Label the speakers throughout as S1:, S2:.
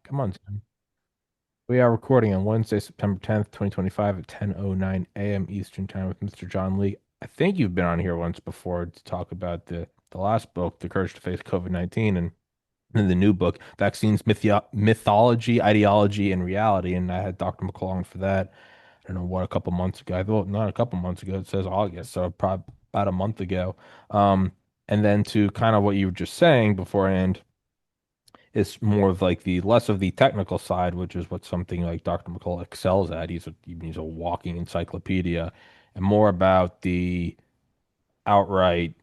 S1: Come on, Tim. We are recording on Wednesday, September 10th, 2025 at 10:09 a.m. Eastern Time with Mr. John Lee. I think you've been on here once before to talk about the last book, The Courage to Face COVID-19, and then the new book, Vaccines, Mythology, Ideology, and Reality. And I had Dr. McClellan for that. I don't know what, a couple months ago. Well, not a couple months ago. It says August, so probably about a month ago. Um, and then to kind of what you were just saying beforehand, it's more of like the less of the technical side, which is what something like Dr. McCullough excels at. He's a walking encyclopedia, and more about the outright,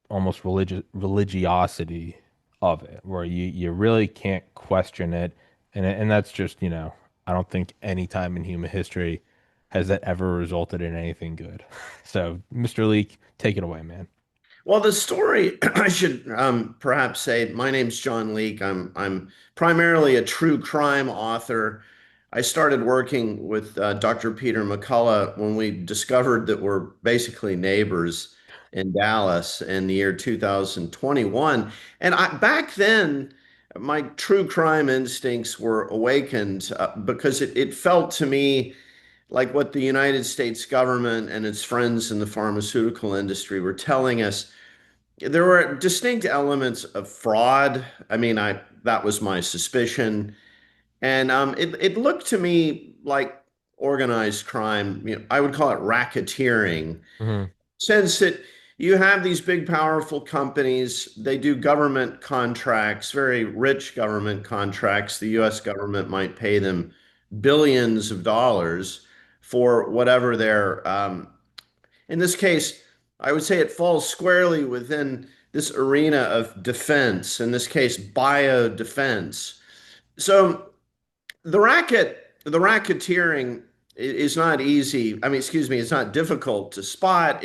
S1: almost religiosity of it, where you really can't question it, and that's just, I don't think any time in human history has that ever resulted in anything good. So, Mr. Leake, take it away, man.
S2: Well, the story, I should perhaps say, my name's John Leake. I'm primarily a true crime author. I started working with Dr. Peter McCullough when we discovered that we're basically neighbors in Dallas in the year 2021. And back then, my true crime instincts were awakened because it felt to me like what the United States government and its friends in the pharmaceutical industry were telling us. There were distinct elements of fraud. I mean, I that was my suspicion, and it looked to me like organized crime. I would call it racketeering,
S1: Hmm.
S2: since that you have these big, powerful companies. They do government contracts, very rich government contracts. The U.S. government might pay them billions of dollars for whatever their in this case, I would say it falls squarely within this arena of defense, in this case, bio defense. So the racketeering is not easy. I mean, excuse me, it's not difficult to spot.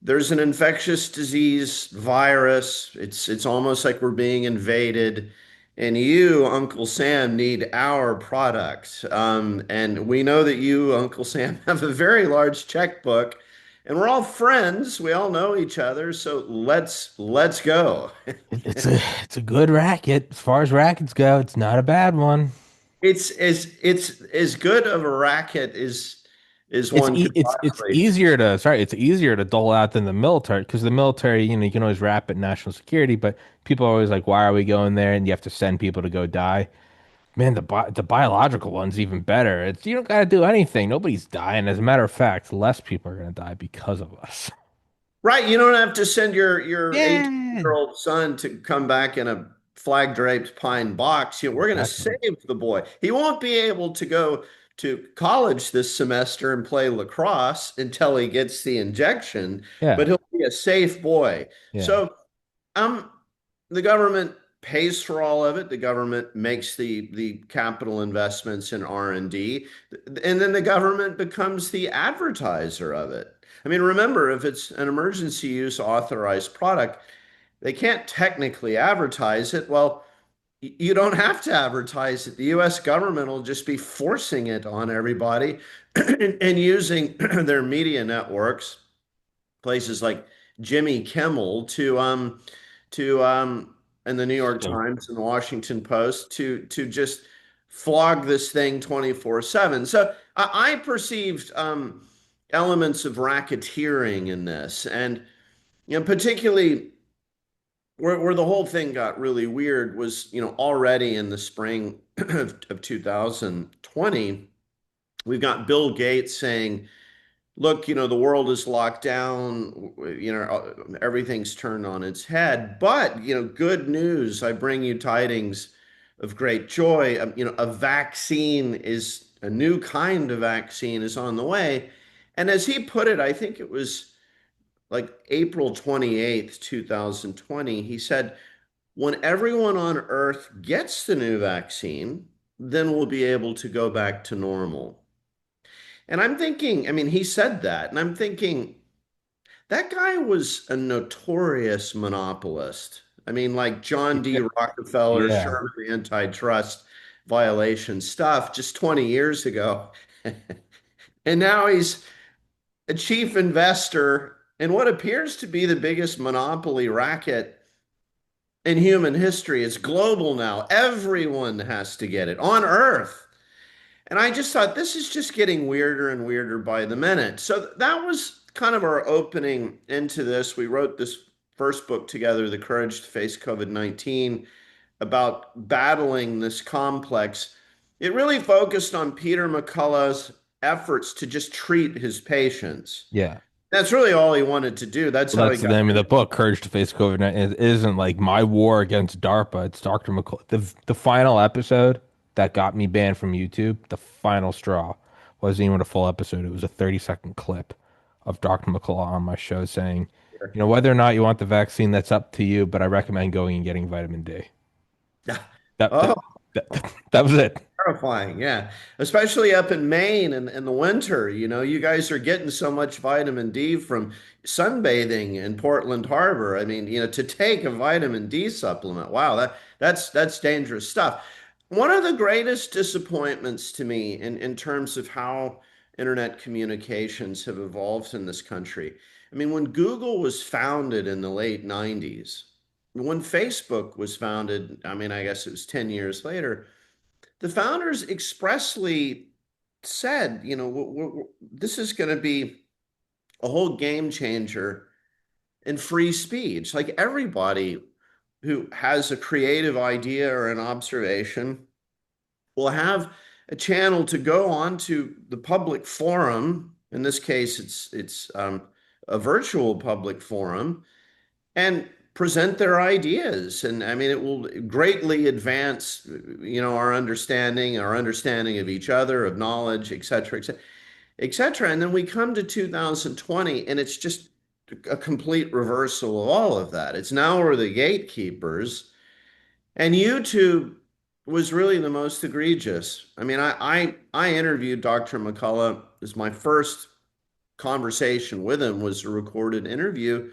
S2: There's an infectious disease virus. It's almost like we're being invaded. And you, Uncle Sam, need our product. And we know that you, Uncle Sam, have a very large checkbook, and we're all friends. We all know each other. So let's go.
S1: It's a good racket. As far as rackets go, it's not a bad one.
S2: It's as good of a racket as one could
S1: It's
S2: possibly.
S1: easier to it's easier to dole out than the military, because the military, you can always wrap it national security, but people are always like, why are we going there? And you have to send people to go die. Man, the biological one's even better. It's You don't gotta do anything. Nobody's dying. As a matter of fact, less people are gonna die because of us.
S2: Right, you don't have to send your
S1: Yeah.
S2: 18-year-old son to come back in a flag draped pine box. We're going to
S1: Exactly.
S2: save the boy. He won't be able to go to college this semester and play lacrosse until he gets the injection,
S1: Yeah.
S2: but he'll be a safe boy.
S1: Yeah.
S2: So, um, the government pays for all of it. The government makes the capital investments in R&D, and then the government becomes the advertiser of it. I mean, remember, if it's an emergency use authorized product, they can't technically advertise it. Well, you don't have to advertise it. The US government will just be forcing it on everybody and using their media networks, places like Jimmy Kimmel to and the New York
S1: So
S2: Times and the Washington Post to just flog this thing 24/7. So I perceived elements of racketeering in this, and particularly where the whole thing got really weird was, already in the spring of 2020, we've got Bill Gates saying, look, the world is locked down, everything's turned on its head, but, good news, I bring you tidings of great joy. A new kind of vaccine is on the way. And as he put it, I think it was like April 28th, 2020, he said, when everyone on Earth gets the new vaccine, then we'll be able to go back to normal. And I'm thinking, I mean, he said that, and I'm thinking, that guy was a notorious monopolist. I mean, like John D. Rockefeller,
S1: yeah.
S2: Sherman antitrust violation stuff just 20 years ago. And now he's a chief investor in what appears to be the biggest monopoly racket in human history. It's global now. Everyone has to get it on Earth. And I just thought this is just getting weirder and weirder by the minute. So that was kind of our opening into this. We wrote this first book together, The Courage to Face COVID-19, about battling this complex. It really focused on Peter McCullough's efforts to just treat his patients.
S1: Yeah.
S2: That's really all he wanted to do. That's
S1: Well,
S2: how he
S1: that's the
S2: got.
S1: name of the book, Courage to Face COVID-19. It isn't like my war against DARPA. It's Dr. McCullough. The final episode that got me banned from YouTube, the final straw, wasn't even a full episode. It was a 30-second clip of Dr. McCullough on my show saying, whether or not you want the vaccine, that's up to you, but I recommend going and getting vitamin D. That
S2: Oh,
S1: that that was it.
S2: terrifying. Yeah. Especially up in Maine in the winter. You guys are getting so much vitamin D from sunbathing in Portland Harbor. I mean, to take a vitamin D supplement, wow, that's dangerous stuff. One of the greatest disappointments to me in terms of how internet communications have evolved in this country. I mean, when Google was founded in the late 90s, when Facebook was founded, I mean, I guess it was 10 years later, the founders expressly said, this is going to be a whole game changer in free speech. Like everybody who has a creative idea or an observation will have a channel to go onto the public forum. In this case, it's a virtual public forum and present their ideas. And I mean, it will greatly advance, our understanding of each other, of knowledge, et cetera, et cetera, et cetera. And then we come to 2020, and it's just a complete reversal of all of that. It's now we're the gatekeepers, and YouTube was really the most egregious. I mean, I interviewed Dr. McCullough. This my first conversation with him was a recorded interview.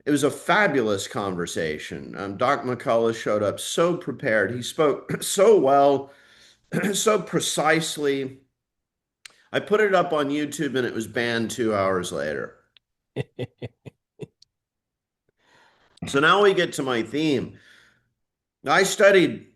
S2: It was a fabulous conversation. Doc McCullough showed up so prepared. He spoke so well, so precisely. I put it up on YouTube and it was banned 2 hours later. So now we get to my theme. I studied,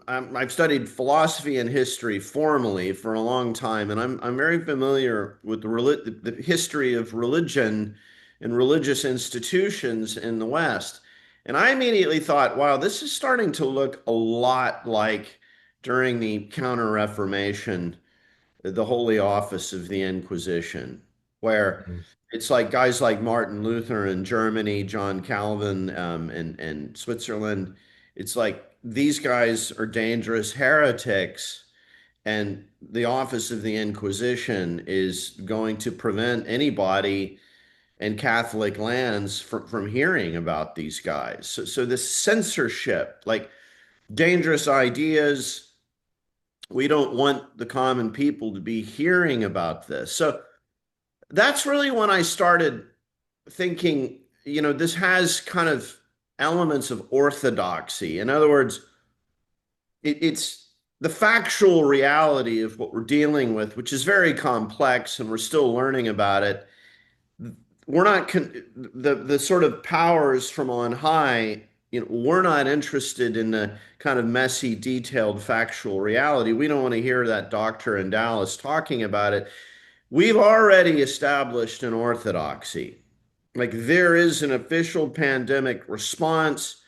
S2: I've studied philosophy and history formally for a long time, and I'm very familiar with the history of religion and religious institutions in the West. And I immediately thought, wow, this is starting to look a lot like during the Counter Reformation, the Holy Office of the Inquisition, where it's like guys like Martin Luther in Germany, John Calvin in Switzerland. It's like these guys are dangerous heretics, and the Office of the Inquisition is going to prevent anybody in Catholic lands from hearing about these guys. So this censorship, like dangerous ideas, we don't want the common people to be hearing about this. So that's really when I started thinking, this has kind of elements of orthodoxy. In other words, it's the factual reality of what we're dealing with, which is very complex and we're still learning about it. We're not the sort of powers from on high, we're not interested in the kind of messy, detailed, factual reality. We don't want to hear that doctor in Dallas talking about it. We've already established an orthodoxy. Like there is an official pandemic response.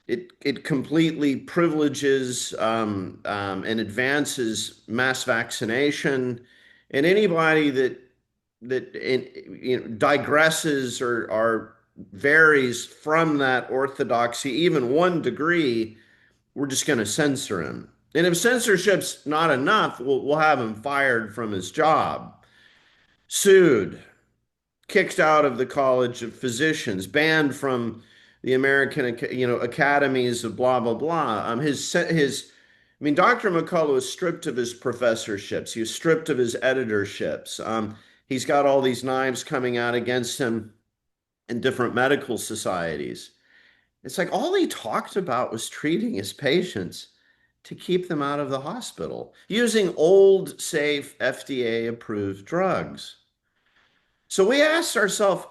S2: It completely privileges and advances mass vaccination, and anybody that digresses or varies from that orthodoxy even 1 degree, we're just going to censor him. And if censorship's not enough, we'll have him fired from his job, sued, kicked out of the College of Physicians, banned from the American, academies of blah blah blah. I mean, Dr. McCullough was stripped of his professorships. He was stripped of his editorships. He's got all these knives coming out against him in different medical societies. It's like all he talked about was treating his patients to keep them out of the hospital using old, safe, FDA approved drugs. So we asked ourselves,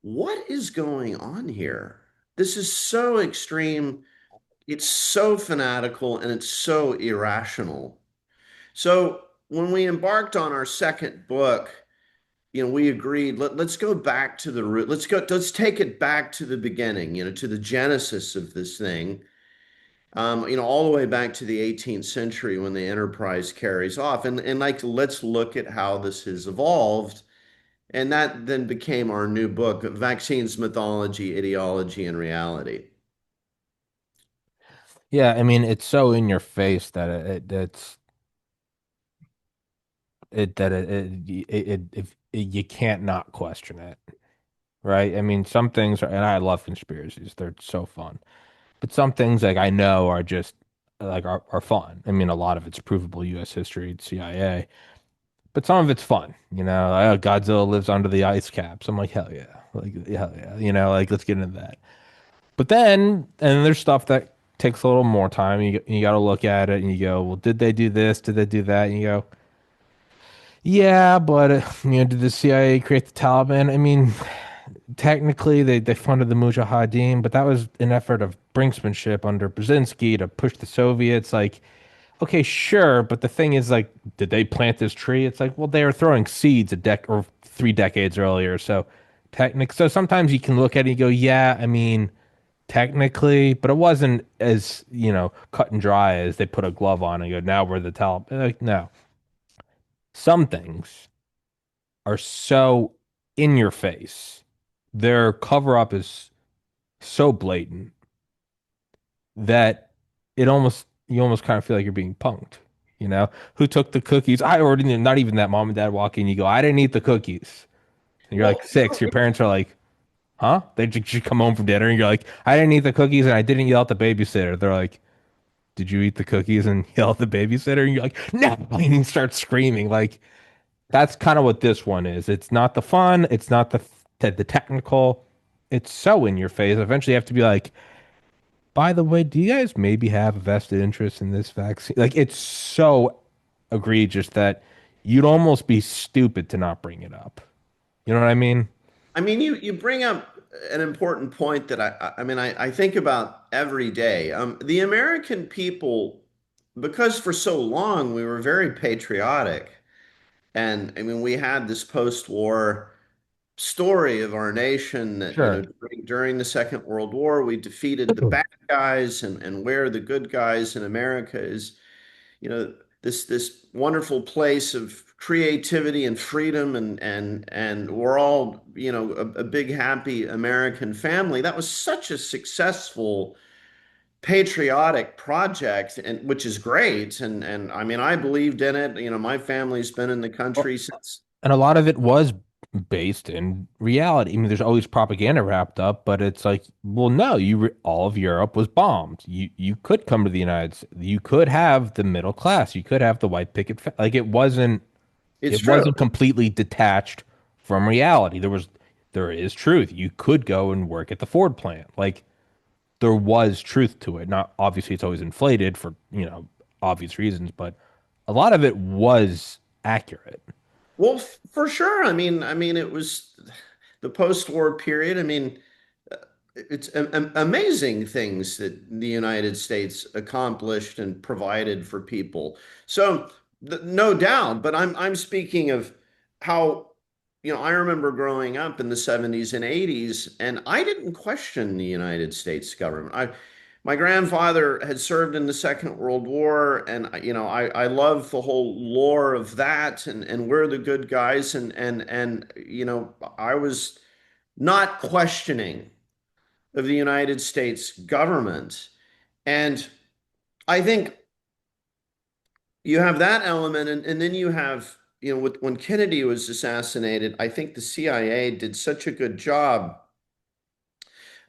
S2: what is going on here? this is so extreme. It's so fanatical and it's so irrational. So when we embarked on our second book, we agreed, let's go back to the root. Let's take it back to the beginning, to the genesis of this thing. All the way back to the 18th century when the enterprise carries off. And like, let's look at how this has evolved. And that then became our new book, Vaccines, Mythology, Ideology, and Reality.
S1: Yeah, I mean, it's so in your face that it's it that it if you can't not question it, right? I mean, some things are, and I love conspiracies; they're so fun. But some things like I know are just like are fun. I mean, a lot of it's provable U.S. history, CIA, but some of it's fun. Godzilla lives under the ice caps. I'm like, hell yeah. Like let's get into that. But then there's stuff that takes a little more time. You got to look at it and you go, well, did they do this? Did they do that? And you go, yeah, but did the CIA create the Taliban? I mean, technically they funded the Mujahideen, but that was an effort of brinksmanship under Brzezinski to push the Soviets. Like, okay, sure, but the thing is, like, did they plant this tree? It's like, well, they were throwing seeds a dec or 3 decades earlier. So sometimes you can look at it and you go, yeah, I mean, technically, but it wasn't as, cut and dry as they put a glove on and go, now we're the Taliban. Like, no, some things are so in your face. Their cover up is so blatant that you almost kind of feel like you're being punked. Who took the cookies? I already knew, not even that mom and dad walk in. You go, I didn't eat the cookies. And you're like
S2: Well,
S1: six. Your parents are like, huh? They just come home from dinner and you're like, I didn't eat the cookies and I didn't yell at the babysitter. They're like, did you eat the cookies and yell at the babysitter? And you're like, no, and you start screaming. Like, that's kind of what this one is. It's not the fun. It's not the technical. It's so in your face. Eventually, you have to be like, by the way, do you guys maybe have a vested interest in this vaccine? Like, it's so egregious that you'd almost be stupid to not bring it up. You know what I mean?
S2: I mean, you bring up an important point that I think about every day. The American people, because for so long we were very patriotic, and I mean, we had this post-war story of our nation that,
S1: Sure.
S2: during the Second World War, we defeated the bad guys, and where the good guys in America is, this wonderful place of creativity and freedom, and we're all, a big happy American family. That was such a successful patriotic project, and which is great. And I mean, I believed in it. My family's been in the country since.
S1: And a lot of it was based in reality. I mean, there's always propaganda wrapped up, but it's like, well, no, all of Europe was bombed. You could come to the United States. You could have the middle class. You could have the white like
S2: It's
S1: it
S2: true.
S1: wasn't completely detached from reality. There is truth. You could go and work at the Ford plant. Like there was truth to it. Not obviously it's always inflated for, obvious reasons, but a lot of it was accurate.
S2: Well, for sure. I mean, it was the post-war period. I mean, it's amazing things that the United States accomplished and provided for people. So, no doubt. But I'm speaking of how, I remember growing up in the 70s and 80s, and I didn't question the United States government. My grandfather had served in the Second World War, and I love the whole lore of that, and we're the good guys, and I was not questioning of the United States government. And I think you have that element, and then you have, when Kennedy was assassinated, I think the CIA did such a good job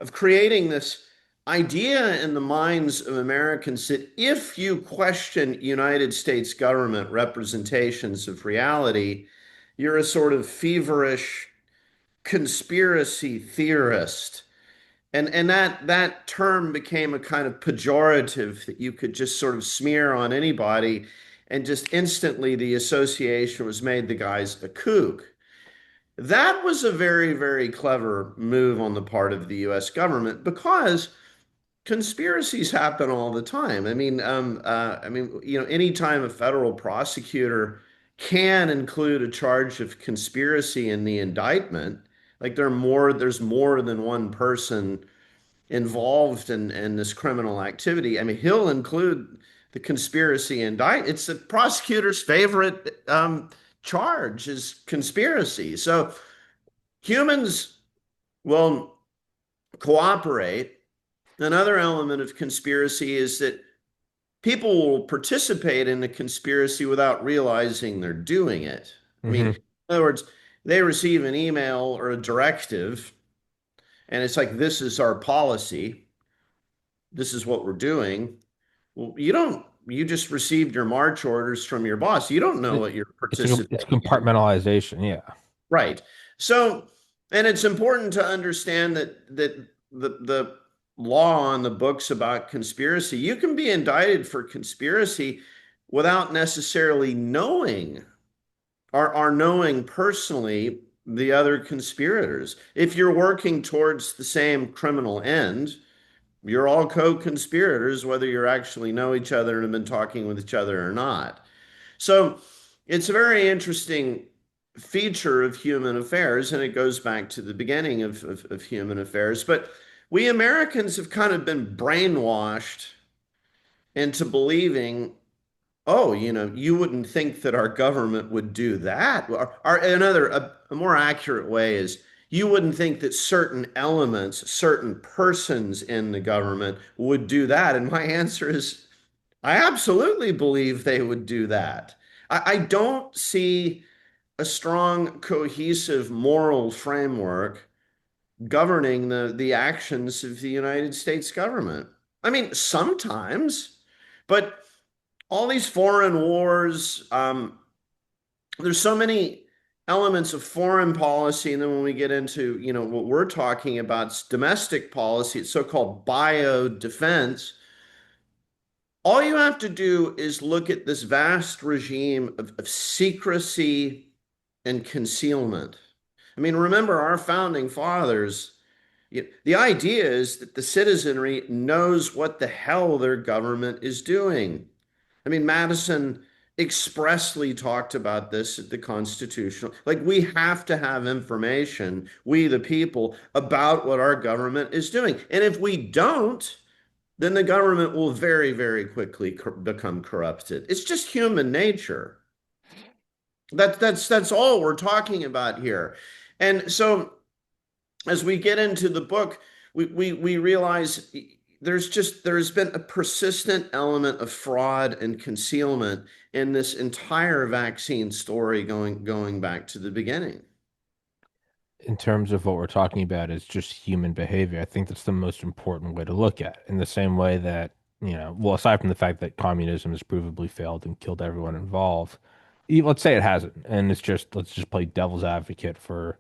S2: of creating this idea in the minds of Americans that if you question United States government representations of reality, you're a sort of feverish conspiracy theorist. And that term became a kind of pejorative that you could just sort of smear on anybody, and just instantly the association was made, the guy's a kook. That was a very, very clever move on the part of the US government because conspiracies happen all the time. Anytime a federal prosecutor can include a charge of conspiracy in the indictment, like there's more than one person involved in this criminal activity. I mean, he'll include the conspiracy indict. It's the prosecutor's favorite charge is conspiracy. So humans will cooperate. Another element of conspiracy is that people will participate in the conspiracy without realizing they're doing it. I mean, in
S1: Hmm.
S2: other words, they receive an email or a directive, and it's like, this is our policy, this is what we're doing. Well, you just received your march orders from your boss. You don't know
S1: It,
S2: what you're
S1: it's
S2: participating in.
S1: compartmentalization. Yeah.
S2: Right. So, and it's important to understand that the law on the books about conspiracy, you can be indicted for conspiracy without necessarily knowing or knowing personally the other conspirators. If you're working towards the same criminal end, you're all co-conspirators, whether you actually know each other and have been talking with each other or not. So it's a very interesting feature of human affairs, and it goes back to the beginning of human affairs. But we Americans have kind of been brainwashed into believing, oh, you wouldn't think that our government would do that. A more accurate way is you wouldn't think that certain elements, certain persons in the government would do that. And my answer is, I absolutely believe they would do that. I don't see a strong, cohesive moral framework governing the actions of the United States government. I mean, sometimes, but all these foreign wars, there's so many elements of foreign policy. And then when we get into, what we're talking about, it's domestic policy, it's so-called bio defense. All you have to do is look at this vast regime of secrecy and concealment. I mean, remember our founding fathers, the idea is that the citizenry knows what the hell their government is doing. I mean, Madison expressly talked about this at the Constitutional. Like, we have to have information, we the people, about what our government is doing. And if we don't, then the government will very, very quickly become corrupted. It's just human nature. That's all we're talking about here. And so as we get into the book, we realize there's been a persistent element of fraud and concealment in this entire vaccine story going back to the beginning.
S1: In terms of what we're talking about is just human behavior, I think that's the most important way to look at it. In the same way that, well, aside from the fact that communism has provably failed and killed everyone involved, let's say it hasn't, and let's just play devil's advocate for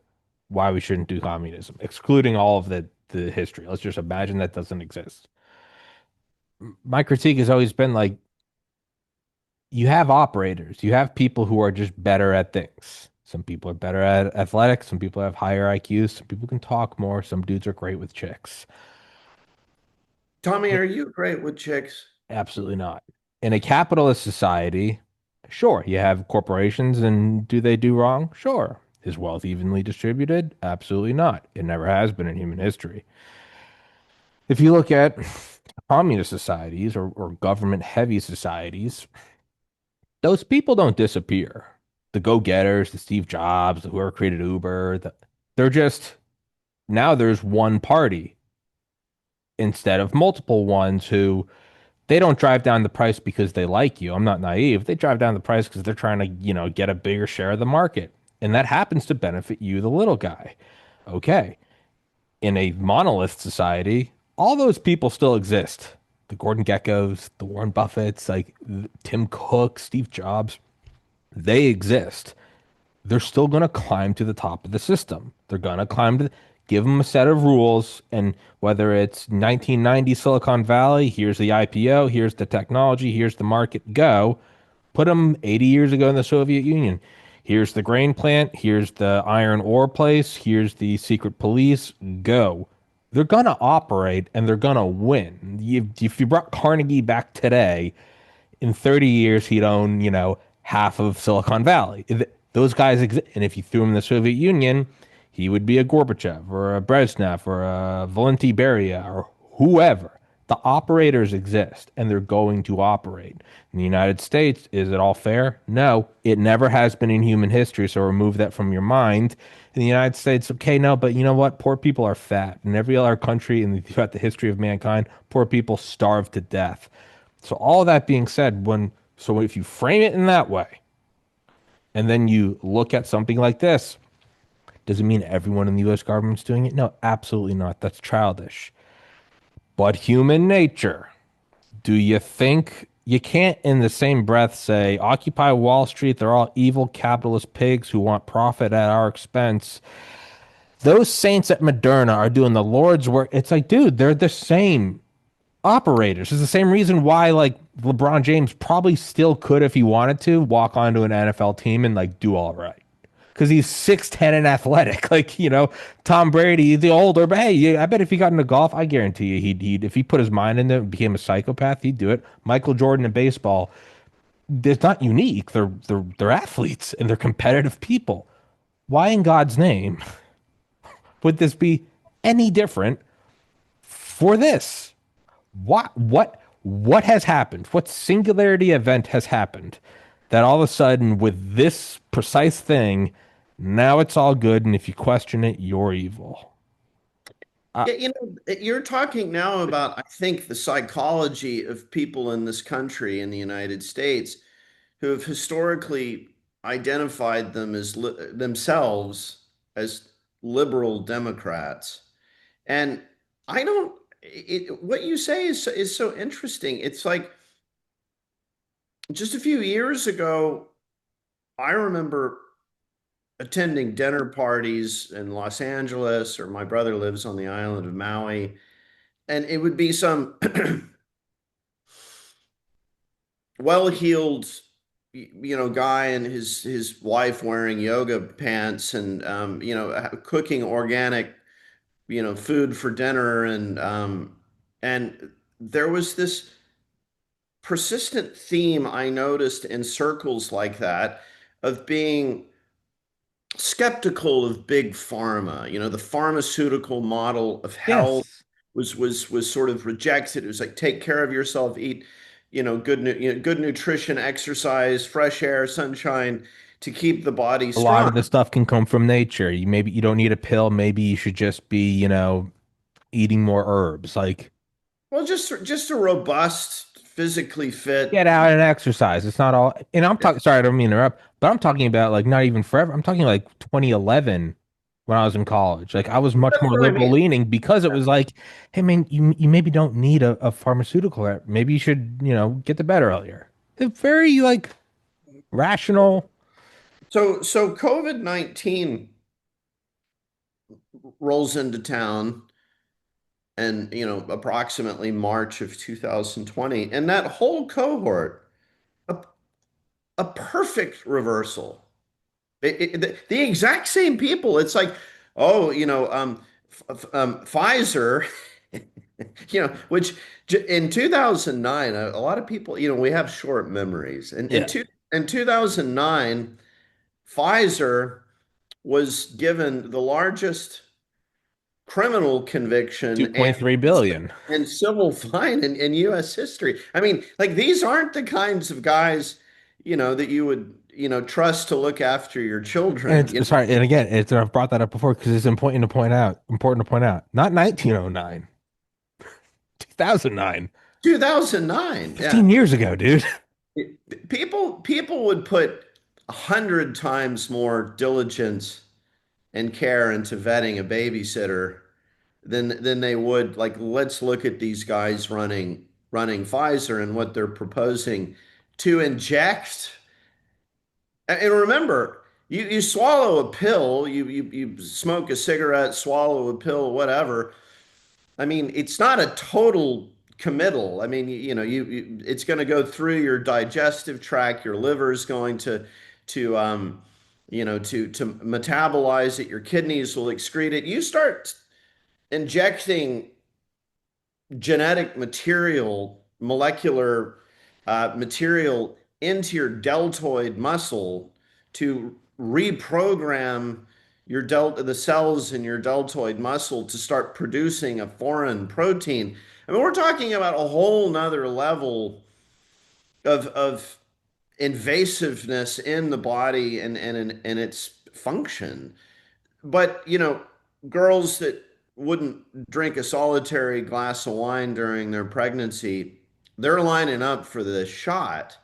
S1: why we shouldn't do communism, excluding all of the history. Let's just imagine that doesn't exist. My critique has always been like, you have operators, you have people who are just better at things. Some people are better at athletics, some people have higher IQs, some people can talk more, some dudes are great with chicks.
S2: Tommy, are you great with chicks?
S1: Absolutely not. In a capitalist society, sure, you have corporations and do they do wrong? Sure. Is wealth evenly distributed? Absolutely not. It never has been in human history. If you look at communist societies or government heavy societies, those people don't disappear. The go-getters, the Steve Jobs, the whoever created Uber, they're just now there's one party instead of multiple ones who they don't drive down the price because they like you. I'm not naive. They drive down the price because they're trying to, get a bigger share of the market. And that happens to benefit you, the little guy. Okay. In a monolith society, all those people still exist. The Gordon Geckos, the Warren Buffetts, like Tim Cook, Steve Jobs, they exist. They're still going to climb to the top of the system. They're going to climb to, give them a set of rules. And whether it's 1990 Silicon Valley, here's the IPO, here's the technology, here's the market, go. Put them 80 years ago in the Soviet Union. Here's the grain plant. Here's the iron ore place. Here's the secret police. Go. They're gonna operate and they're gonna win. If you brought Carnegie back today, in 30 years he'd own, half of Silicon Valley. Those guys exist, and if you threw him in the Soviet Union, he would be a Gorbachev or a Brezhnev or a Valenti Beria or whoever. The operators exist and they're going to operate. In the United States, is it all fair? No, it never has been in human history. So remove that from your mind. In the United States, okay, no, but you know what? Poor people are fat. In every other country throughout the history of mankind, poor people starve to death. So all that being said, if you frame it in that way, and then you look at something like this, does it mean everyone in the US government's doing it? No, absolutely not. That's childish. But human nature, do you think you can't in the same breath say Occupy Wall Street, they're all evil capitalist pigs who want profit at our expense? Those saints at Moderna are doing the Lord's work. It's like, dude, they're the same operators. It's the same reason why like LeBron James probably still could, if he wanted to, walk onto an NFL team and like do all right. Because he's 6'10" and athletic. Like, Tom Brady, the older, but hey, yeah, I bet if he got into golf, I guarantee you he'd if he put his mind into it and became a psychopath, he'd do it. Michael Jordan in baseball, they're not unique. They're athletes and they're competitive people. Why in God's name would this be any different for this? What has happened? What singularity event has happened that all of a sudden with this precise thing, now it's all good, and if you question it, you're evil. Uh,
S2: Yeah, you're talking now about, I think, the psychology of people in this country, in the United States, who have historically identified themselves as liberal Democrats. And I don't, what you say is so interesting. It's like just a few years ago, I remember attending dinner parties in Los Angeles, or my brother lives on the island of Maui, and it would be some well-heeled, guy and his wife wearing yoga pants and cooking organic, food for dinner, and there was this persistent theme I noticed in circles like that of being skeptical of big pharma. The pharmaceutical model of health
S1: yes.
S2: was sort of rejected. It was like take care of yourself, eat, good nutrition, exercise, fresh air, sunshine to keep the body
S1: A lot
S2: strong.
S1: of the stuff can come from nature. You don't need a pill. Maybe you should just be, eating more herbs. Like
S2: Well, just a robust, physically fit.
S1: get out and exercise. It's not all, and I'm talking, sorry, I don't mean to interrupt, but I'm talking about like not even forever. I'm talking like 2011 when I was in college. Like I was much
S2: That's
S1: more
S2: what I
S1: liberal
S2: mean.
S1: leaning because it was like, hey man, you maybe don't need a pharmaceutical. Maybe you should, get to bed earlier. It's very like rational.
S2: So COVID-19 rolls into town and approximately March of 2020, and that whole cohort, a, a perfect reversal. The exact same people. It's like, oh, Pfizer, which in 2009, a lot of people, we have short memories. And
S1: Yeah.
S2: in 2009, Pfizer was given the largest criminal conviction
S1: 2.3 billion.
S2: and civil fine in U.S. history. I mean, like these aren't the kinds of guys, that you would, trust to look after your
S1: And
S2: children.
S1: it's sorry, and again, I've brought that up before because it's important to point out, not 1909, 2009,
S2: 2009, yeah.
S1: 15 years ago, dude.
S2: People would put 100 times more diligence and care into vetting a babysitter than they would like, let's look at these guys running Pfizer and what they're proposing to inject. And remember, you swallow a pill, you smoke a cigarette, swallow a pill, whatever. I mean, it's not a total committal. I mean, it's going to go through your digestive tract, your liver is going to to metabolize it. Your kidneys will excrete it. You start injecting genetic material, molecular material into your deltoid muscle to reprogram the cells in your deltoid muscle to start producing a foreign protein. I mean, we're talking about a whole nother level of invasiveness in the body and its function. But, girls that wouldn't drink a solitary glass of wine during their pregnancy, they're lining up for the shot.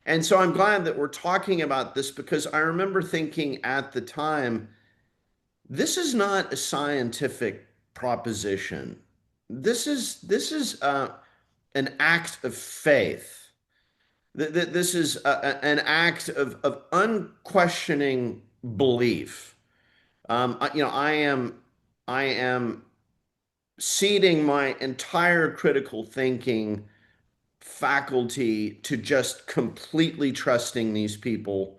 S2: And so I'm glad that we're talking about this because I remember thinking at the time, this is not a scientific proposition. This is an act of faith. This is an act of unquestioning belief. I am ceding my entire critical thinking faculty to just completely trusting these people,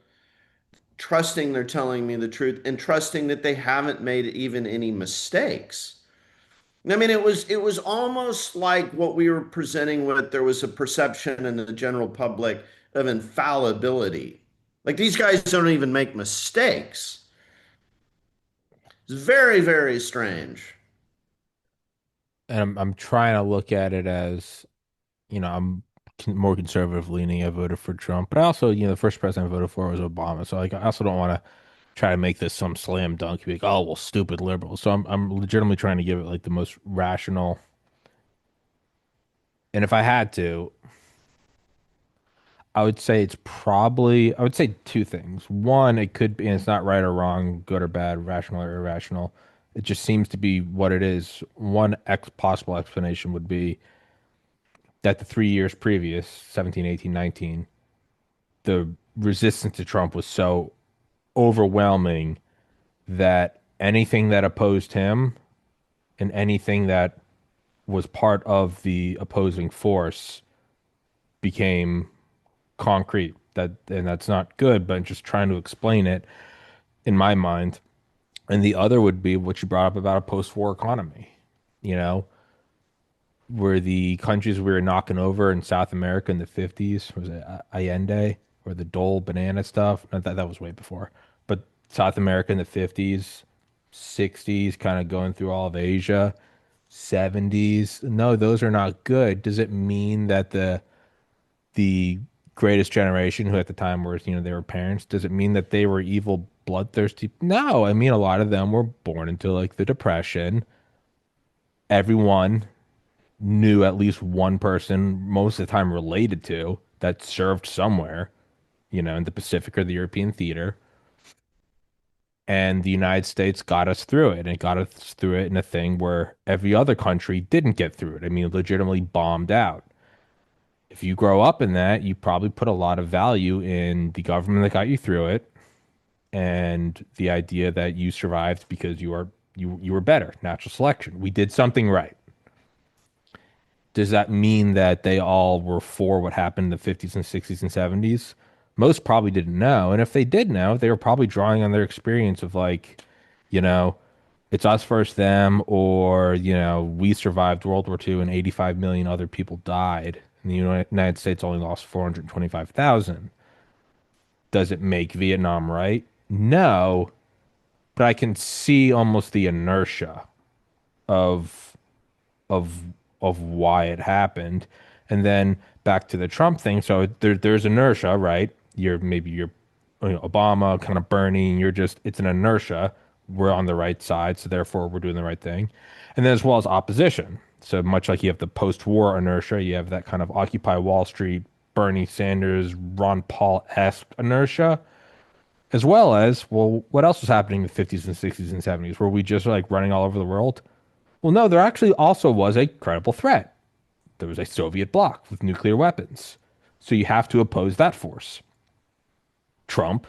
S2: trusting they're telling me the truth, and trusting that they haven't made even any mistakes. I mean, it was almost like what we were presenting with. There was a perception in the general public of infallibility. Like these guys don't even make mistakes. It's very, very strange.
S1: And I'm trying to look at it as, I'm more conservative leaning. I voted for Trump, but I also, the first president I voted for was Obama. So like, I also don't want to try to make this some slam dunk. Be like, oh well, stupid liberals. So I'm legitimately trying to give it like the most rational. And if I had to, I would say two things. One, it could be, and it's not right or wrong, good or bad, rational or irrational. It just seems to be what it is. One possible explanation would be that the 3 years previous, 17, 18, 19, the resistance to Trump was so overwhelming that anything that opposed him and anything that was part of the opposing force became concrete. And that's not good, but just trying to explain it in my mind. And the other would be what you brought up about a post-war economy. You know, where the countries we were knocking over in South America in the 50s, was it Allende or the Dole banana stuff? No, that was way before. But South America in the 50s, 60s, kind of going through all of Asia, 70s. No, those are not good. Does it mean that the greatest generation, who at the time were, they were parents, does it mean that they were evil, bloodthirsty? No, I mean a lot of them were born into like the Depression. Everyone knew at least one person, most of the time related to, that served somewhere, in the Pacific or the European theater. And the United States got us through it. And it got us through it in a thing where every other country didn't get through it. I mean, legitimately bombed out. If you grow up in that, you probably put a lot of value in the government that got you through it and the idea that you survived because you were better. Natural selection. We did something right. Does that mean that they all were for what happened in the 50s and 60s and 70s? Most probably didn't know. And if they did know, they were probably drawing on their experience of like, you know, it's us versus them, or, we survived World War II and 85 million other people died. And the United States only lost 425,000. Does it make Vietnam right? No, but I can see almost the inertia of of of why it happened. And then back to the Trump thing. So there's inertia, right? You're Obama, kind of Bernie, and it's an inertia. We're on the right side, so therefore we're doing the right thing. And then as well as opposition. So much like you have the post-war inertia, you have that kind of Occupy Wall Street, Bernie Sanders, Ron Paul-esque inertia, as well as, well, what else was happening in the 50s and 60s and 70s? Were we just like running all over the world? Well, no, there actually also was a credible threat. There was a Soviet bloc with nuclear weapons. So you have to oppose that force. Trump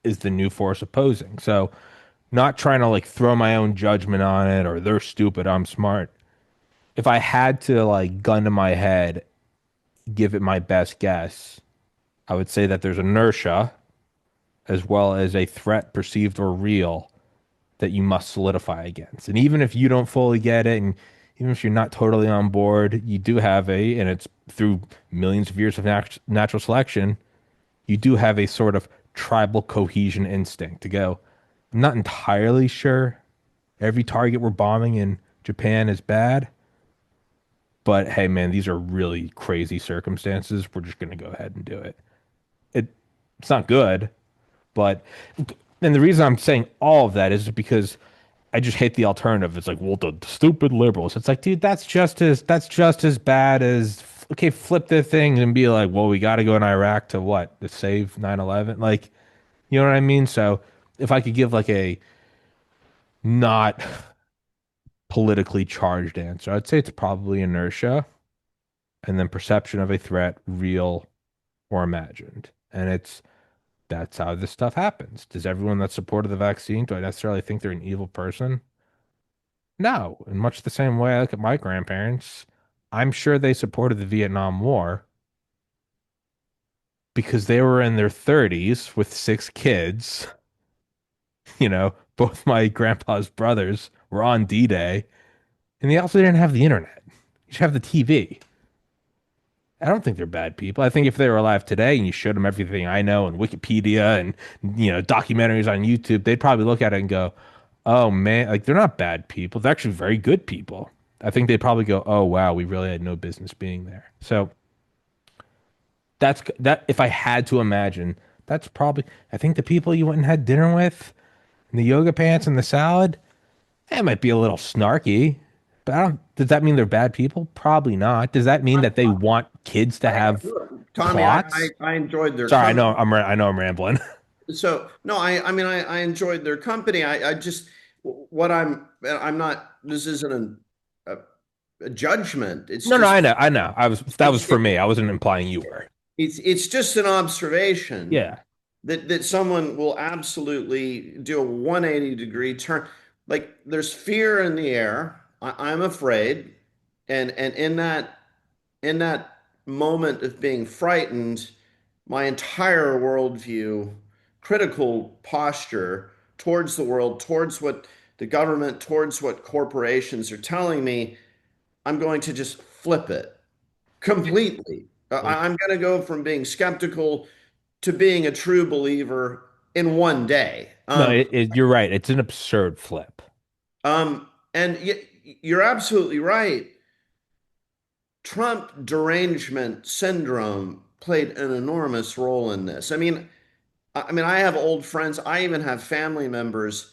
S1: is the new force opposing. So not trying to like throw my own judgment on it or they're stupid, I'm smart. If I had to like gun to my head, give it my best guess, I would say that there's inertia as well as a threat perceived or real that you must solidify against. And even if you don't fully get it, and even if you're not totally on board, you do have and it's through millions of years of natural selection, you do have a sort of tribal cohesion instinct to go, I'm not entirely sure every target we're bombing in Japan is bad, but hey, man, these are really crazy circumstances. We're just going to go ahead and do it. it. It's not good, but and the reason I'm saying all of that is because I just hate the alternative. It's like, well, the stupid liberals. It's like, dude, that's just as bad as okay, flip the thing and be like, well, we got to go in Iraq to what? To save 9/11? Like, you know what I mean? So if I could give like a not politically charged answer, I'd say it's probably inertia and then perception of a threat, real or imagined. And that's how this stuff happens. Does everyone that supported the vaccine, do I necessarily think they're an evil person? No. In much the same way I look at my grandparents, I'm sure they supported the Vietnam War because they were in their 30s with six kids. Both my grandpa's brothers were on D-Day, and they also didn't have the internet. You should have the TV. I don't think they're bad people. I think if they were alive today and you showed them everything I know and Wikipedia and documentaries on YouTube, they'd probably look at it and go, "Oh man, like they're not bad people. They're actually very good people." I think they'd probably go, "Oh wow, we really had no business being there." So that's that. If I had to imagine, that's probably. I think the people you went and had dinner with, and the yoga pants and the salad, it might be a little snarky, but I don't. Does that mean they're bad people? Probably not. Does that mean that they want kids to have
S2: Tommy,
S1: clots?
S2: I enjoyed their
S1: Sorry,
S2: company.
S1: I know I'm rambling.
S2: So no, I mean I enjoyed their company. I just what I'm not. This isn't a judgment. It's
S1: No, no,
S2: just
S1: I know. That was
S2: it's
S1: for me. I wasn't implying you were.
S2: it's just an observation
S1: Yeah.
S2: that someone will absolutely do a 180-degree turn. Like there's fear in the air. I'm afraid, and in that moment of being frightened, my entire worldview, critical posture towards the world, towards what the government, towards what corporations are telling me, I'm going to just flip it completely.
S1: Well,
S2: I'm going to go from being skeptical to being a true believer in one day.
S1: no, you're right. It's an absurd flip.
S2: And you're absolutely right. Trump derangement syndrome played an enormous role in this. I mean, I have old friends. I even have family members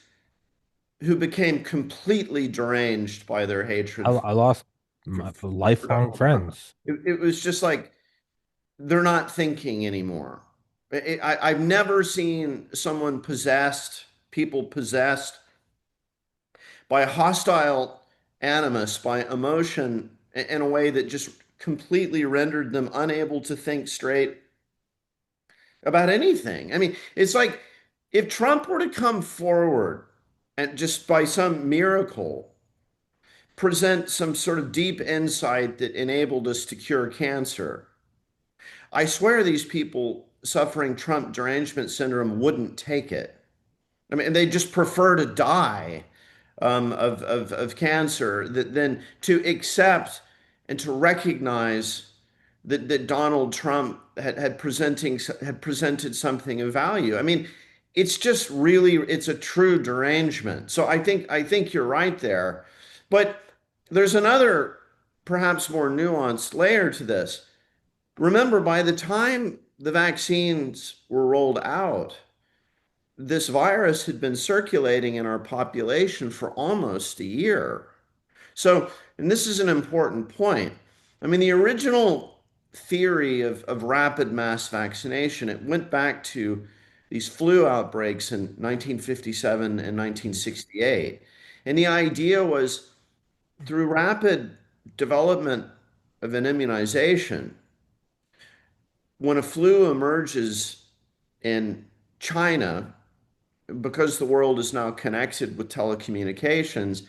S2: who became completely deranged by their hatred
S1: I lost
S2: for,
S1: my
S2: for
S1: lifelong
S2: Donald Trump.
S1: friends.
S2: It was just like they're not thinking anymore. I've never seen someone possessed, people possessed by a hostile animus, by emotion in a way that just completely rendered them unable to think straight about anything. I mean, it's like if Trump were to come forward and just by some miracle present some sort of deep insight that enabled us to cure cancer, I swear these people suffering Trump derangement syndrome wouldn't take it. I mean, they just prefer to die of cancer than to accept and to recognize that Donald Trump had presented something of value. I mean, it's just really it's a true derangement. So I think you're right there. But there's another perhaps more nuanced layer to this. Remember, by the time the vaccines were rolled out, this virus had been circulating in our population for almost a year. So, and this is an important point. I mean, the original theory of rapid mass vaccination, it went back to these flu outbreaks in 1957 and 1968. And the idea was through rapid development of an immunization, when a flu emerges in China, because the world is now connected with telecommunications,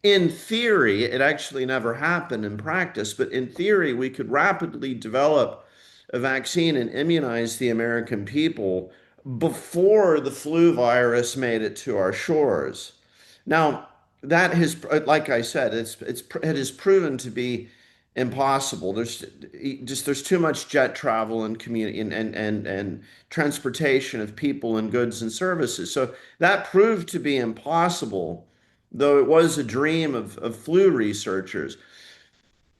S2: in theory, it actually never happened in practice, but in theory, we could rapidly develop a vaccine and immunize the American people before the flu virus made it to our shores. Now, that has, like I said, it has proven to be impossible. There's too much jet travel and community and transportation of people and goods and services. So that proved to be impossible, though it was a dream of flu researchers.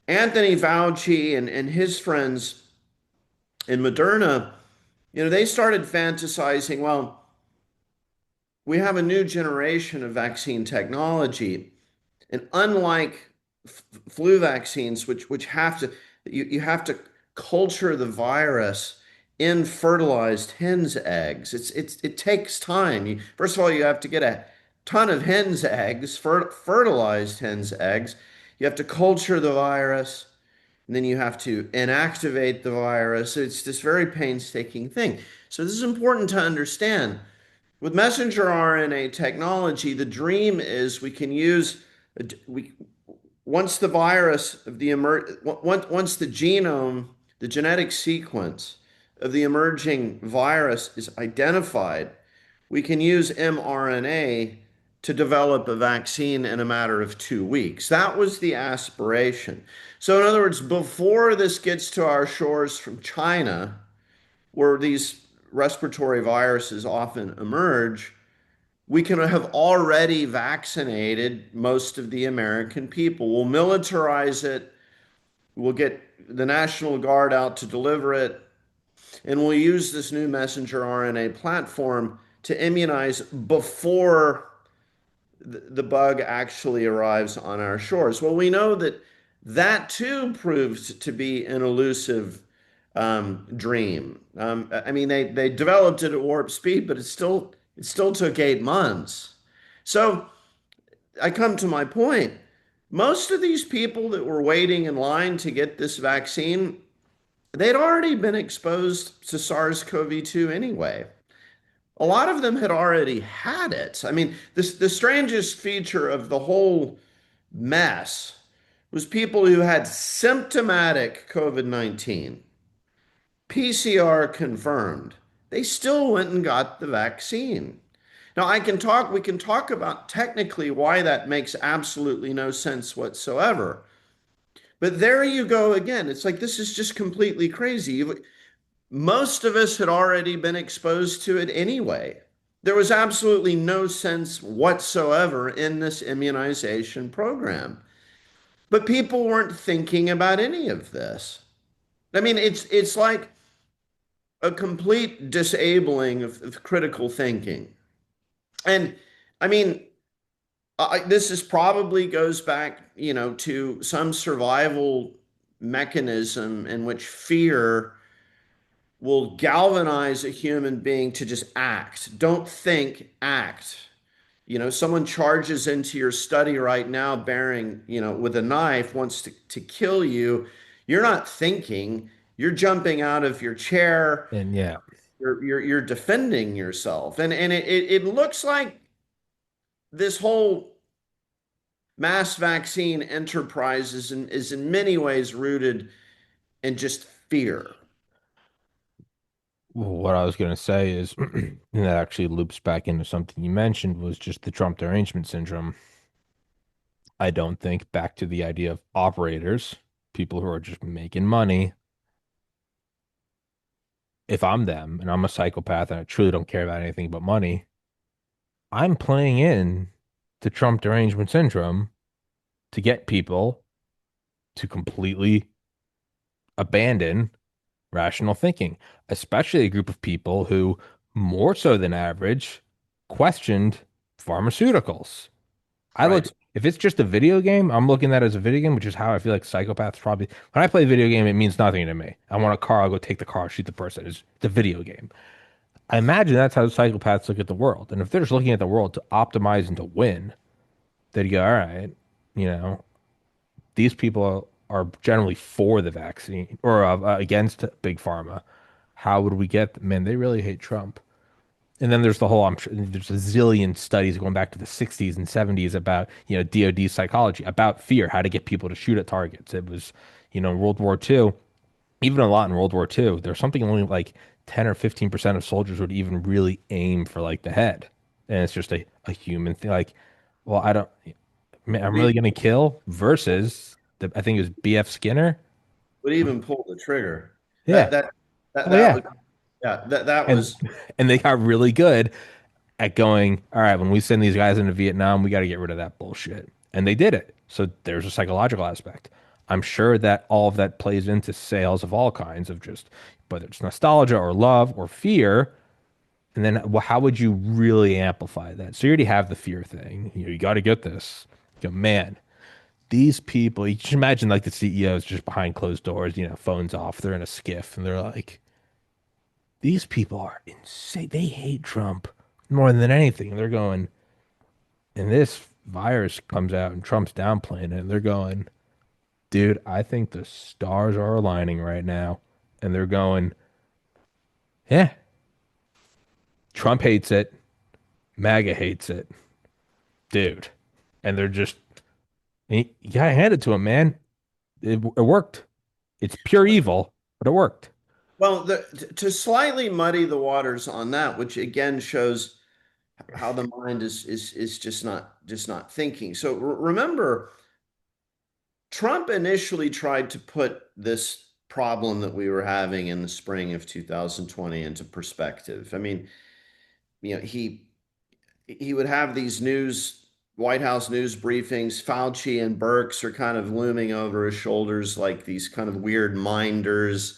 S2: Anthony Fauci and his friends in Moderna, they started fantasizing, well, we have a new generation of vaccine technology. And unlike flu vaccines, which have to, you have to culture the virus in fertilized hens' eggs. It takes time. First of all, you have to get a ton of hens' eggs, fertilized hens' eggs. You have to culture the virus, and then you have to inactivate the virus. It's this very painstaking thing. So this is important to understand. With messenger RNA technology, the dream is we can use we once the virus of the once the genome, the genetic sequence of the emerging virus is identified, we can use mRNA to develop a vaccine in a matter of 2 weeks. That was the aspiration. So, in other words, before this gets to our shores from China, where these respiratory viruses often emerge, we can have already vaccinated most of the American people. We'll militarize it. We'll get the National Guard out to deliver it. And we'll use this new messenger RNA platform to immunize before the bug actually arrives on our shores. Well, we know that that too proved to be an elusive dream. I mean, they developed it at warp speed, but it still took 8 months. So I come to my point. Most of these people that were waiting in line to get this vaccine, they'd already been exposed to SARS-CoV-2 anyway. A lot of them had already had it. I mean, the strangest feature of the whole mess was people who had symptomatic COVID-19, PCR confirmed. They still went and got the vaccine. Now, we can talk about technically why that makes absolutely no sense whatsoever. But there you go again. It's like this is just completely crazy. Most of us had already been exposed to it anyway. There was absolutely no sense whatsoever in this immunization program. But people weren't thinking about any of this. I mean, it's like a complete disabling of critical thinking. And I mean, this is probably goes back, to some survival mechanism in which fear will galvanize a human being to just act. Don't think, act. Someone charges into your study right now bearing, with a knife, wants to kill you. You're not thinking, you're jumping out of your chair,
S1: And yeah,
S2: you're defending yourself. And it looks like this whole mass vaccine enterprise is in many ways rooted in just fear.
S1: what I was going to say is, and that actually loops back into something you mentioned, was just the Trump derangement syndrome. I don't think back to the idea of operators, people who are just making money. If I'm them and I'm a psychopath and I truly don't care about anything but money, I'm playing in the Trump derangement syndrome to get people to completely abandon rational thinking, especially a group of people who, more so than average, questioned pharmaceuticals. I look,
S2: Right.
S1: if it's just a video game, I'm looking at it as a video game, which is how I feel like psychopaths probably, when I play a video game, it means nothing to me. I want a car, I'll go take the car, shoot the person. It's the video game. I imagine that's how psychopaths look at the world. And if they're just looking at the world to optimize and to win, they'd go, all right, you know, these people are generally for the vaccine or against big pharma. How would we get them? Man, they really hate Trump. And then there's the whole, I'm sure there's a zillion studies going back to the 60s and 70s about, DoD psychology, about fear, how to get people to shoot at targets. It was, World War II, even a lot in World War II, there's something only like 10 or 15% of soldiers would even really aim for like the head. And it's just a human thing. Like, well, I don't, man, I'm really
S2: We
S1: going to kill versus I think it was BF Skinner.
S2: would even pull the trigger.
S1: Yeah.
S2: That that
S1: Oh,
S2: that
S1: yeah.
S2: was yeah, that
S1: And,
S2: was
S1: and they got really good at going, all right, when we send these guys into Vietnam, we got to get rid of that bullshit. And they did it. So there's a psychological aspect. I'm sure that all of that plays into sales of all kinds of just whether it's nostalgia or love or fear. And then how would you really amplify that? So you already have the fear thing. You got to get this. You go, man, these people, you just imagine like the CEOs just behind closed doors, phones off, they're in a skiff and they're like, these people are insane. They hate Trump more than anything. They're going, and this virus comes out and Trump's downplaying it. And they're going, dude, I think the stars are aligning right now. And they're going, yeah, Trump hates it. MAGA hates it, dude. And they're just, you gotta hand it to him, man. It worked. It's pure evil, but it worked.
S2: well to slightly muddy the waters on that, which again shows how the mind is just not thinking. So remember, Trump initially tried to put this problem that we were having in the spring of 2020 into perspective. I mean, he would have these White House news briefings. Fauci and Birx are kind of looming over his shoulders like these kind of weird minders.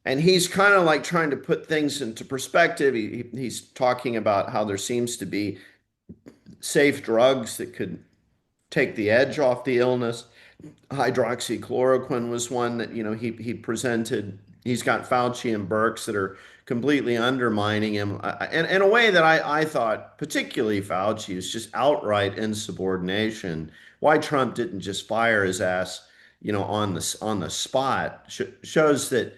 S2: And he's kind of like trying to put things into perspective. He's talking about how there seems to be safe drugs that could take the edge off the illness. Hydroxychloroquine was one that he presented. He's got Fauci and Birx that are completely undermining him, and in a way that I thought, particularly Fauci, is just outright insubordination. Why Trump didn't just fire his ass, on the spot shows that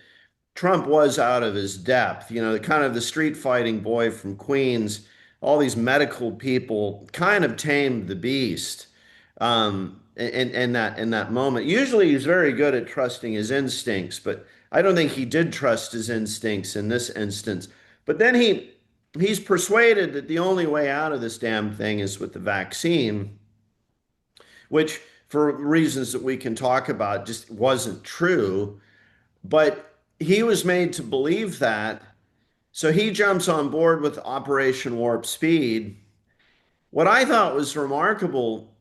S2: Trump was out of his depth. The kind of the street fighting boy from Queens, all these medical people kind of tamed the beast. In that moment. Usually he's very good at trusting his instincts, but I don't think he did trust his instincts in this instance. But then he's persuaded that the only way out of this damn thing is with the vaccine, which for reasons that we can talk about just wasn't true. But he was made to believe that. So he jumps on board with Operation Warp Speed. What I thought was remarkable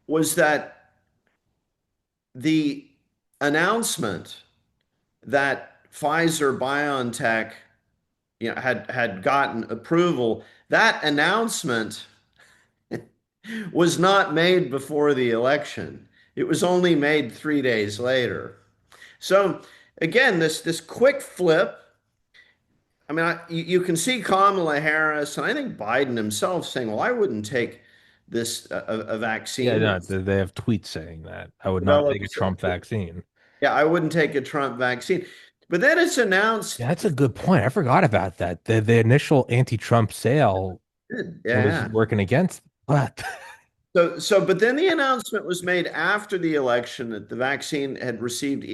S2: was that the announcement that Pfizer BioNTech had gotten approval, that announcement was not made before the election. It was only made 3 days later. So again, this quick flip. I mean, you can see Kamala Harris, and I think Biden himself saying, "Well, I wouldn't take this a
S1: Yeah,
S2: vaccine
S1: no,
S2: that's
S1: they have tweets saying that. I would not take a
S2: developed."
S1: Trump vaccine.
S2: Yeah, I wouldn't take a Trump vaccine. But then it's
S1: Yeah,
S2: announced.
S1: that's a good point. I forgot about that. The initial anti-Trump sale
S2: Yeah,
S1: was
S2: yeah.
S1: working against, but
S2: But then the announcement was made after the election that the vaccine had received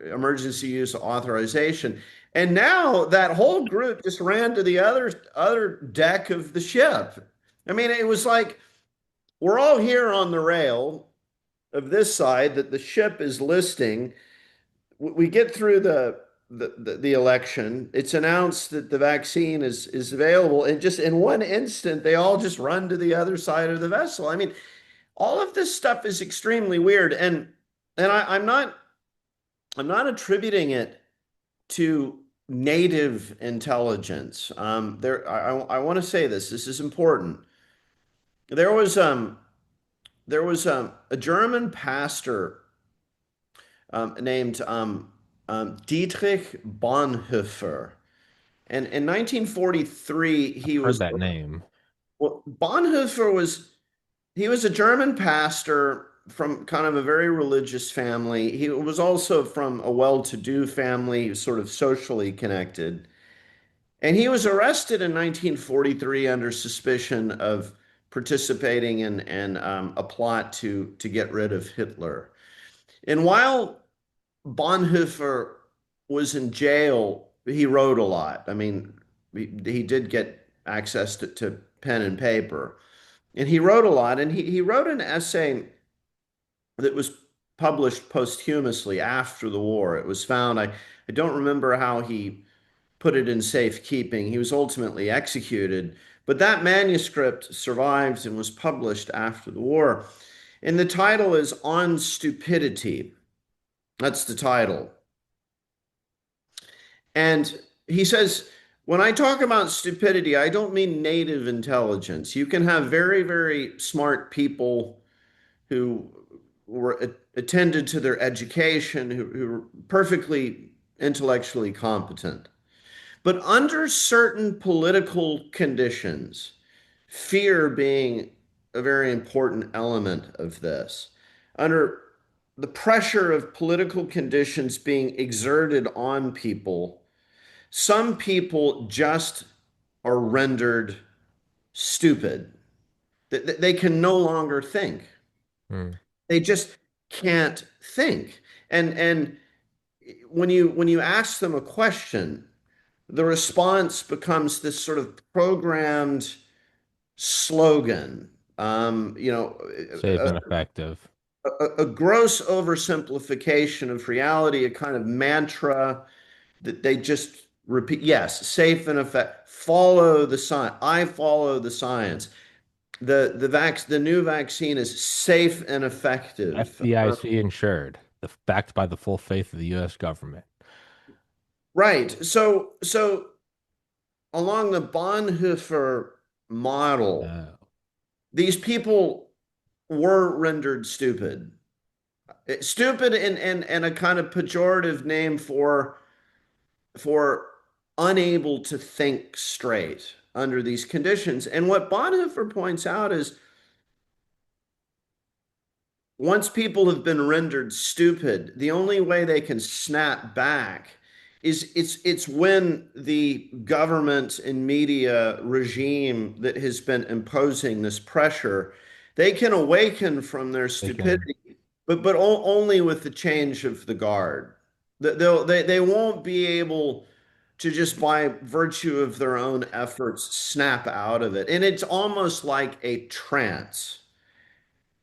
S2: emergency use authorization. And now that whole group just ran to the other deck of the ship. I mean, it was like we're all here on the rail of this side that the ship is listing. We get through the election. It's announced that the vaccine is available, and just in one instant, they all just run to the other side of the vessel. I mean, all of this stuff is extremely weird, and I'm not attributing it to native intelligence. I want to say this. This is important. There was a German pastor named Dietrich Bonhoeffer. And in 1943,
S1: I've
S2: he
S1: heard
S2: was,
S1: that name.
S2: well, Bonhoeffer he was a German pastor from kind of a very religious family. He was also from a well-to-do family, sort of socially connected. And he was arrested in 1943 under suspicion of participating in a plot to get rid of Hitler. And while Bonhoeffer was in jail, he wrote a lot. I mean, he did get access to pen and paper, and he wrote a lot. And he wrote an essay that was published posthumously after the war. It was found. I don't remember how he put it in safekeeping. He was ultimately executed, but that manuscript survives and was published after the war. And the title is On Stupidity. That's the title. And he says, when I talk about stupidity, I don't mean native intelligence. You can have very, very smart people who were attended to their education, who were perfectly intellectually competent. But under certain political conditions, fear being a very important element of this, under the pressure of political conditions being exerted on people, some people just are rendered stupid. They can no longer think.
S1: Hmm.
S2: They just can't think. And when you ask them a question, the response becomes this sort of programmed slogan.
S1: Safe and effective.
S2: A gross oversimplification of reality, a kind of mantra that they just repeat. Yes, safe and effective. Follow the science. I follow the science. The new vaccine is safe and effective.
S1: FDIC insured, backed by the full faith of the U.S. government.
S2: Right. So along the Bonhoeffer model,
S1: Uh,
S2: these people were rendered stupid. Stupid and a kind of pejorative name for unable to think straight under these conditions. And what Bonhoeffer points out is once people have been rendered stupid, the only way they can snap back is it's when the government and media regime that has been imposing this pressure, they can awaken from their
S1: they can.
S2: stupidity, but only with the change of the guard. They won't be able to just by virtue of their own efforts snap out of it. And it's almost like a trance.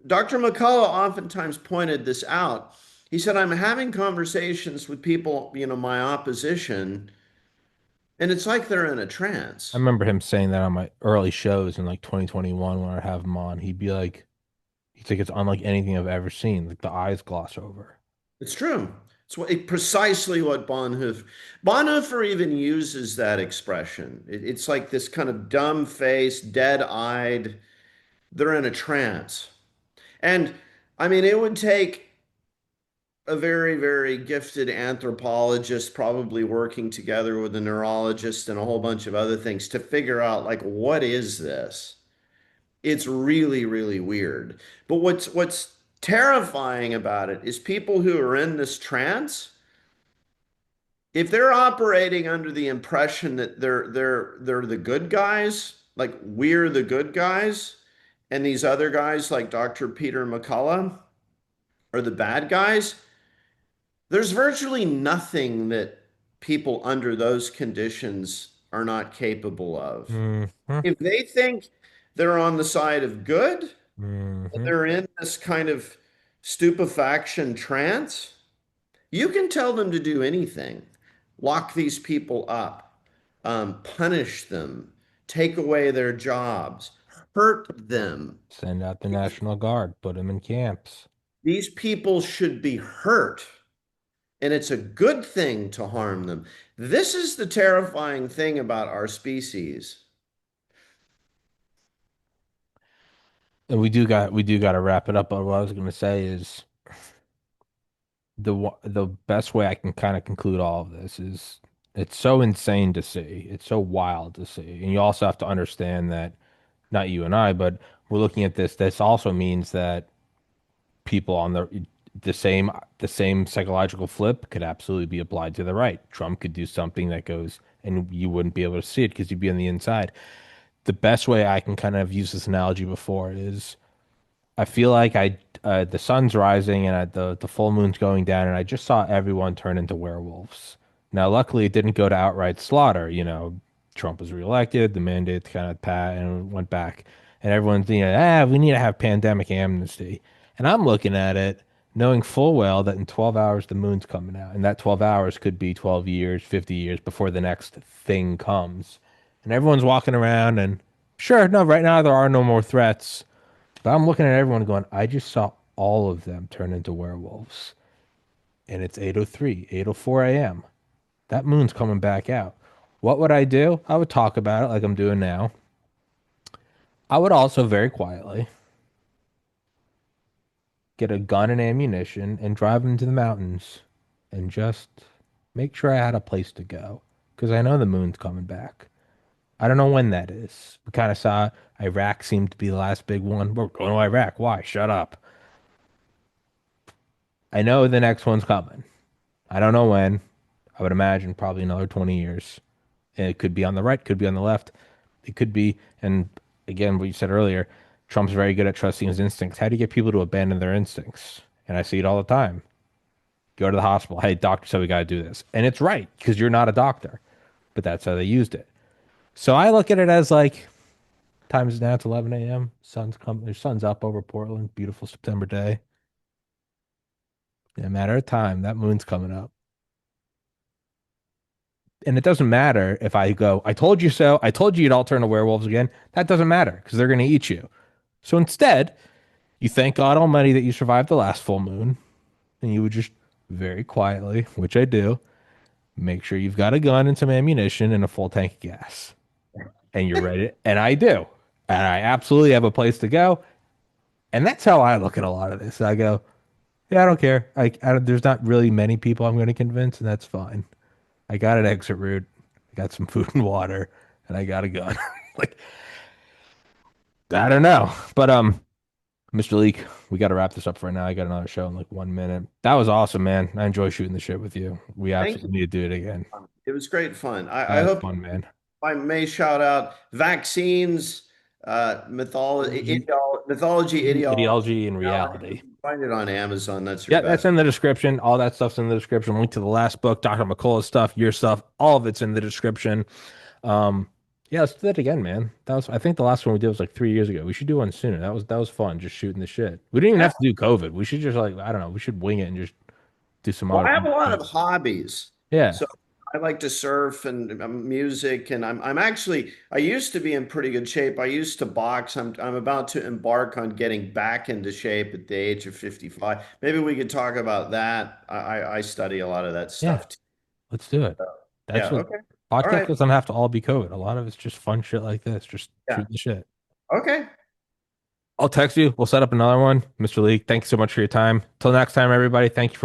S2: Dr. McCullough oftentimes pointed this out. He said, I'm having conversations with people, my opposition, and it's like they're in a
S1: I
S2: trance.
S1: remember him saying that on my early shows in like 2021 when I'd have him on. He's like, it's unlike anything I've ever seen. Like the eyes gloss over.
S2: It's true. Precisely what Bonhoeffer even uses that expression. It's like this kind of dumb faced, dead eyed, they're in a trance. And I mean, it would take a very, very gifted anthropologist, probably working together with a neurologist and a whole bunch of other things to figure out like what is this? It's really, really weird. But what's terrifying about it is people who are in this trance, if they're operating under the impression that they're the good guys, like we're the good guys, and these other guys like Dr. Peter McCullough are the bad guys, there's virtually nothing that people under those conditions are not capable of.
S1: Hmm.
S2: If they think they're on the side of good and
S1: Hmm.
S2: they're in this kind of stupefaction trance, you can tell them to do anything. Lock these people up, punish them, take away their jobs, hurt them.
S1: Send out the National Guard, put them in camps.
S2: These people should be hurt. And it's a good thing to harm them. This is the terrifying thing about our species.
S1: And we do got to wrap it up. But what I was going to say is the best way I can kind of conclude all of this is it's so insane to see. It's so wild to see. And you also have to understand that not you and I, but we're looking at this. This also means that people on the same psychological flip could absolutely be applied to the right. Trump could do something that goes and you wouldn't be able to see it because you'd be on the inside. The best way I can kind of use this analogy before is I feel like the sun's rising and the full moon's going down and I just saw everyone turn into werewolves. Now, luckily, it didn't go to outright slaughter. You know, Trump was reelected, the mandate kind of passed and went back, and everyone's we need to have pandemic amnesty. And I'm looking at it, knowing full well that in 12 hours the moon's coming out, and that 12 hours could be 12 years, 50 years before the next thing comes. And everyone's walking around, and sure, no, right now there are no more threats, but I'm looking at everyone going, I just saw all of them turn into werewolves, and it's 8:03, 8:04 a.m. That moon's coming back out. What would I do? I would talk about it like I'm doing now. I would also very quietly get a gun and ammunition and drive into the mountains and just make sure I had a place to go because I know the moon's coming back. I don't know when that is. We kind of saw Iraq seemed to be the last big one. We're going to Iraq. Why? Shut up. I know the next one's coming. I don't know when. I would imagine probably another 20 years. And it could be on the right, could be on the left. It could be, and again, what you said earlier, Trump's very good at trusting his instincts. How do you get people to abandon their instincts? And I see it all the time. Go to the hospital. Hey, doctor said we got to do this. And it's right because you're not a doctor, but that's how they used it. So I look at it as like, time is now, it's 11 a.m. Sun's coming, the sun's up over Portland. Beautiful September day. In a matter of time, that moon's coming up. And it doesn't matter if I go, I told you so. I told you you'd all turn to werewolves again. That doesn't matter because they're going to eat you. So instead, you thank God Almighty that you survived the last full moon, and you would just very quietly, which I do, make sure you've got a gun and some ammunition and a full tank of gas, and you're ready. And I do, and I absolutely have a place to go. And that's how I look at a lot of this. I go, yeah, I don't care. There's not really many people I'm going to convince, and that's fine. I got an exit route, I got some food and water, and I got a gun. Like, I don't know, but Mr. Leake, we got to wrap this up for right now. I got another show in like 1 minute. That was awesome, man. I enjoy shooting the shit with you. We
S2: Thank you.
S1: absolutely need to do it again.
S2: It was great fun.
S1: That
S2: I
S1: was
S2: hope
S1: fun, man.
S2: I may shout out vaccines,
S1: Ideology,
S2: mythology, ideology.
S1: ideology and
S2: Reality.
S1: reality.
S2: You can find it on Amazon. That's your
S1: Yeah, that's
S2: best.
S1: in the description. All that stuff's in the description. Link to the last book, Dr. McCullough's stuff, your stuff, all of it's in the description. Um, yeah, let's do that again, man. That was, I think the last one we did was like 3 years ago. We should do one sooner. That was fun, just shooting the shit. We didn't even
S2: Yeah.
S1: have to do COVID. We should just like, I don't know, we should wing it and just do some
S2: Well,
S1: other
S2: I have a lot
S1: shit.
S2: of hobbies.
S1: Yeah.
S2: So I like to surf and music, and I'm actually I used to be in pretty good shape. I used to box. I'm about to embark on getting back into shape at the age of 55. Maybe we could talk about that. I study a lot of that
S1: Yeah.
S2: stuff too.
S1: Let's do it. That's
S2: Yeah,
S1: what
S2: okay. All
S1: podcast
S2: right.
S1: doesn't have to all be COVID. A lot of it's just fun shit like this, just
S2: Yeah.
S1: shooting the shit.
S2: Okay.
S1: I'll text you. We'll set up another one. Mr. League, thanks so much for your time. Till next time, everybody. Thank you for